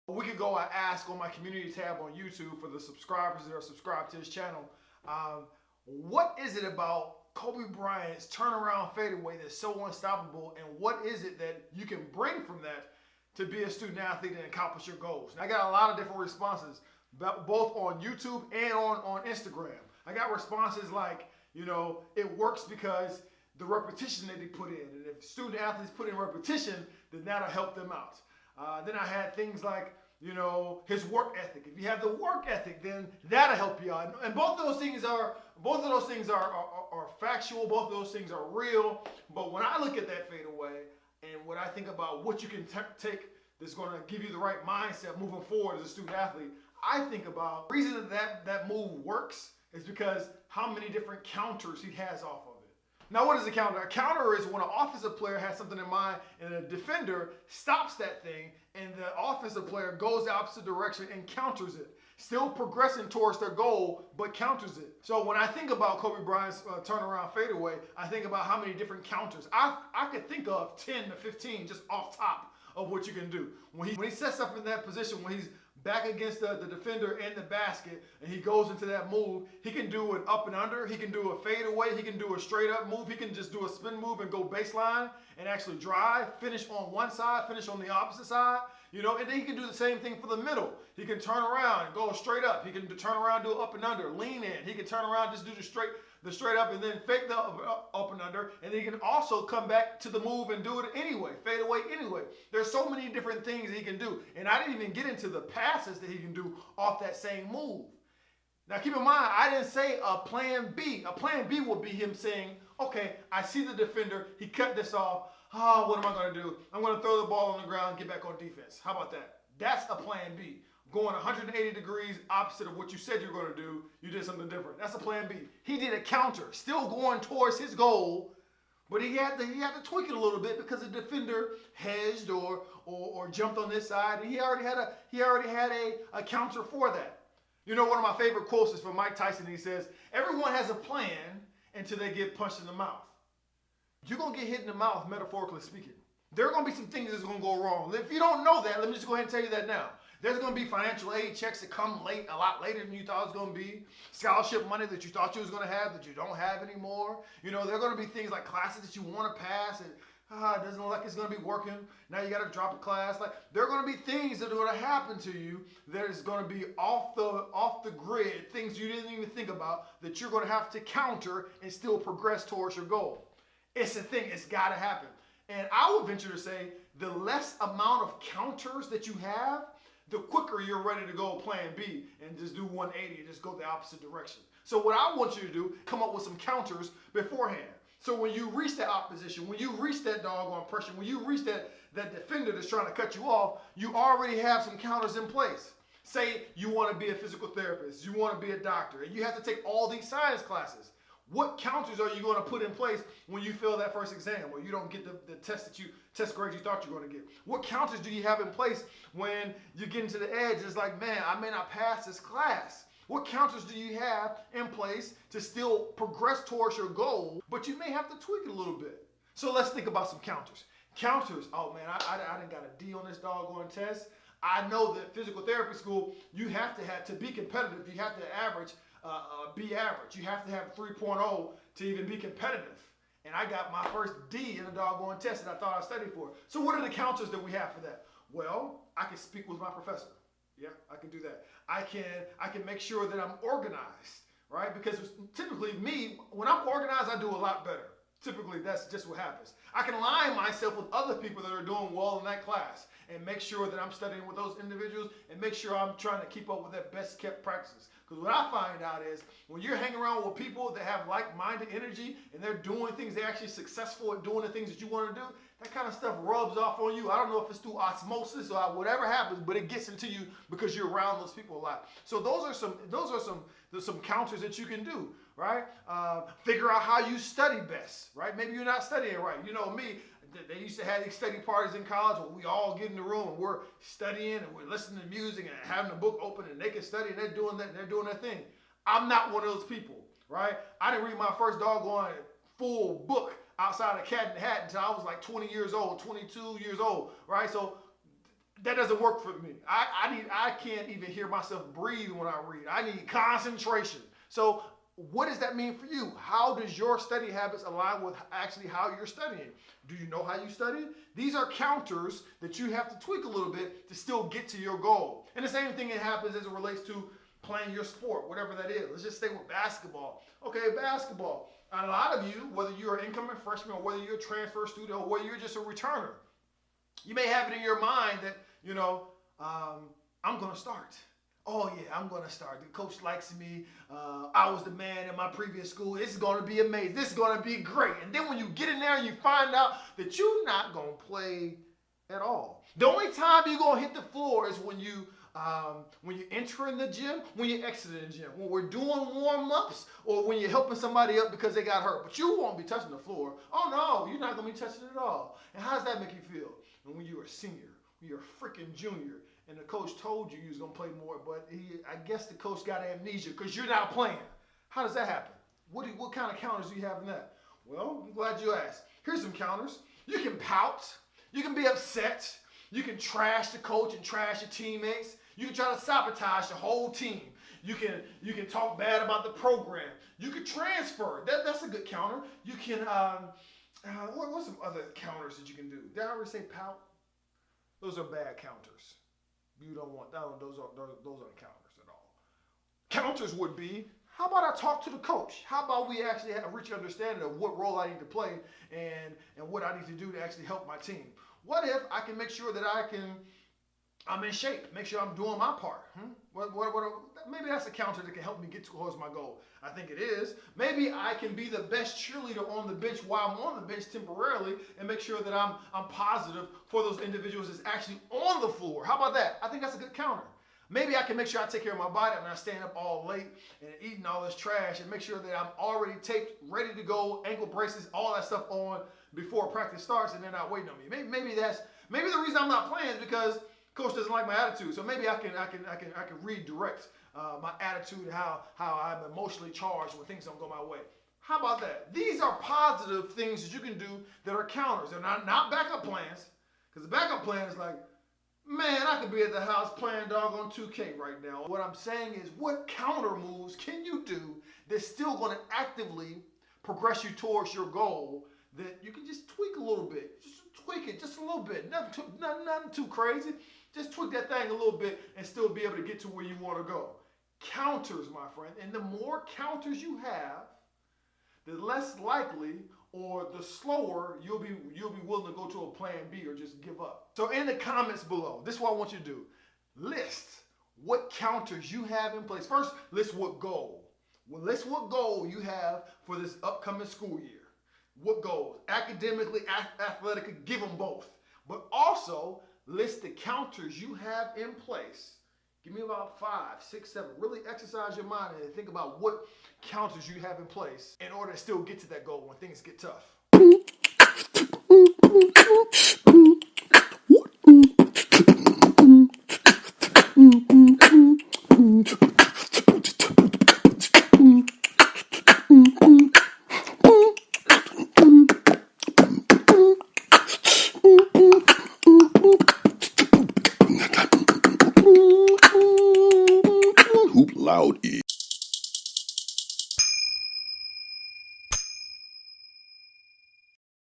We could go and ask on my community tab on YouTube for the subscribers that are subscribed to this channel. What is it about Kobe Bryant's turnaround fadeaway that's so unstoppable, and what is it that you can bring from that to be a student athlete and accomplish your goals? And I got a lot of different responses, both on YouTube and on Instagram. I got responses like, it works because the repetition that they put in, and if student athletes put in repetition, then that'll help them out. Then I had things like, his work ethic. If you have the work ethic, then that'll help you out. And both of those things are factual. Both of those things are real. But when I look at that fadeaway, and when I think about what you can take that's going to give you the right mindset moving forward as a student athlete, I think about the reason that move works is because how many different counters he has off of it. Now, what is a counter? A counter is when an offensive player has something in mind and a defender stops that thing, and the offensive player goes the opposite direction and counters it. Still progressing towards their goal, but counters it. So when I think about Kobe Bryant's turnaround fadeaway, I think about how many different counters. I could think of 10 to 15 just off top of what you can do. When he sets up in that position, when he's back against the defender in the basket, and he goes into that move, he can do an up and under, he can do a fade away, he can do a straight up move, he can just do a spin move and go baseline and actually drive, finish on one side, finish on the opposite side, and then he can do the same thing for the middle. He can turn around and go straight up, he can turn around, do up and under, lean in, he can turn around, just do the straight up and then fake the up and under, and then he can also come back to the move and do it anyway, fade away anyway. There's so many different things he can do, and I didn't even get into the passes that he can do off that same move. Now keep in mind, I didn't say a plan B. A plan B would be him saying, okay, I see the defender, he cut this off, what am I going to do? I'm going to throw the ball on the ground and get back on defense. How about that? That's a plan B. Going 180 degrees opposite of what you said you're going to do, you did something different. That's a plan B. He did a counter, still going towards his goal, but he had to tweak it a little bit because the defender hedged or jumped on this side, and he already had a counter for that. One of my favorite quotes is from Mike Tyson. He says, "Everyone has a plan until they get punched in the mouth." You're going to get hit in the mouth, metaphorically speaking. There are going to be some things that's going to go wrong. If you don't know that, let me just go ahead and tell you that now. There's going to be financial aid checks that come late, a lot later than you thought it was going to be. Scholarship money that you thought you was going to have that you don't have anymore. There are going to be things like classes that you want to pass and it doesn't look like it's going to be working. Now you got to drop a class. Like, there are going to be things that are going to happen to you that is going to be off the grid, things you didn't even think about that you're going to have to counter and still progress towards your goal. It's a thing. It's got to happen. And I would venture to say the less amount of counters that you have, the quicker you're ready to go plan B and just do 180 and just go the opposite direction. So what I want you to do, come up with some counters beforehand. So when you reach that opposition, when you reach that doggone pressure, when you reach that defender that's trying to cut you off, you already have some counters in place. Say you want to be a physical therapist, you want to be a doctor, and you have to take all these science classes. What counters are you going to put in place when you fail that first exam or you don't get the test grades you thought you were going to get? What counters do you have in place when you get into the edge? It's like, man, I may not pass this class. What counters do you have in place to still progress towards your goal, but you may have to tweak it a little bit? So let's think about some counters. Counters, oh man, I done got a D on this doggone test. I know that physical therapy school, you have to be competitive, you have to average, be average. You have to have 3.0 to even be competitive. And I got my first D in a doggone test that I thought I studied for. So what are the counters that we have for that? Well, I can speak with my professor. Yeah, I can do that. I can make sure that I'm organized, right? Because typically me, when I'm organized, I do a lot better. Typically, that's just what happens. I can align myself with other people that are doing well in that class and make sure that I'm studying with those individuals and make sure I'm trying to keep up with their best kept practices. Because what I find out is when you're hanging around with people that have like-minded energy and they're doing things, they're actually successful at doing the things that you want to do, that kind of stuff rubs off on you. I don't know if it's through osmosis or whatever happens, but it gets into you because you're around those people a lot. So those are some counters that you can do, right? Figure out how you study best, right? Maybe you're not studying right. You know me, they used to have these study parties in college where we all get in the room and we're studying and we're listening to music and having a book open and they can study and they're doing that and they're doing their thing. I'm not one of those people, right? I didn't read my first doggone full book outside of Cat in the Hat until I was like 20 years old, 22 years old, right? So That doesn't work for me. I can't even hear myself breathe when I read. I need concentration. So what does that mean for you? How does your study habits align with actually how you're studying? Do you know how you study? These are counters that you have to tweak a little bit to still get to your goal. And the same thing that happens as it relates to playing your sport, whatever that is. Let's just stay with basketball. Okay, basketball. And a lot of you, whether you're an incoming freshman or whether you're a transfer student or whether you're just a returner, you may have it in your mind that, I'm going to start. Oh, yeah, I'm going to start. The coach likes me. I was the man in my previous school. This is going to be amazing. This is going to be great. And then when you get in there and you find out that you're not going to play at all. The only time you're going to hit the floor is when you enter in the gym, when you exit in the gym, when we're doing warm-ups, or when you're helping somebody up because they got hurt. But you won't be touching the floor. Oh, no, you're not going to be touching it at all. And how does that make you feel? And when you're a senior, when you're a freaking junior, and the coach told you was going to play more, but I guess the coach got amnesia because you're not playing. How does that happen? What kind of counters do you have in that? Well, I'm glad you asked. Here's some counters. You can pout. You can be upset. You can trash the coach and trash your teammates. You can try to sabotage the whole team. You can talk bad about the program. You can transfer. That's a good counter. You can, what's some other counters that you can do? Did I already say pout? Those are bad counters. You don't want that. Those aren't counters at all. Counters would be, how about I talk to the coach? How about we actually reach an understanding of what role I need to play and what I need to do to actually help my team? What if I can make sure that I'm in shape, make sure I'm doing my part? Maybe that's a counter that can help me get towards my goal. I think it is. Maybe I can be the best cheerleader on the bench while I'm on the bench temporarily and make sure that I'm positive for those individuals that's actually on the floor. How about that? I think that's a good counter. Maybe I can make sure I take care of my body and I stand up all late and eating all this trash and make sure that I'm already taped, ready to go, ankle braces, all that stuff on before practice starts, and they're not waiting on me. Maybe the reason I'm not playing is because coach doesn't like my attitude. So maybe I can redirect my attitude and how I'm emotionally charged when things don't go my way. How about that? These are positive things that you can do that are counters. They're not backup plans. Because the backup plan is like, man, I could be at the house playing doggone 2K right now. What I'm saying is, what counter moves can you do that's still going to actively progress you towards your goal that you can just tweak a little bit? Just tweak it just a little bit. Nothing too crazy. Just tweak that thing a little bit and still be able to get to where you want to go. Counters, my friend. And the more counters you have, the less likely or the slower you'll be willing to go to a plan B or just give up. So in the comments below, this is what I want you to do. List what counters you have in place. First, list what goal. Well, list what goal you have for this upcoming school year. What goals? Academically, athletically, give them both. But also, list the counters you have in place. Give me about 5, 6, 7. Really exercise your mind and think about what counters you have in place in order to still get to that goal when things get tough.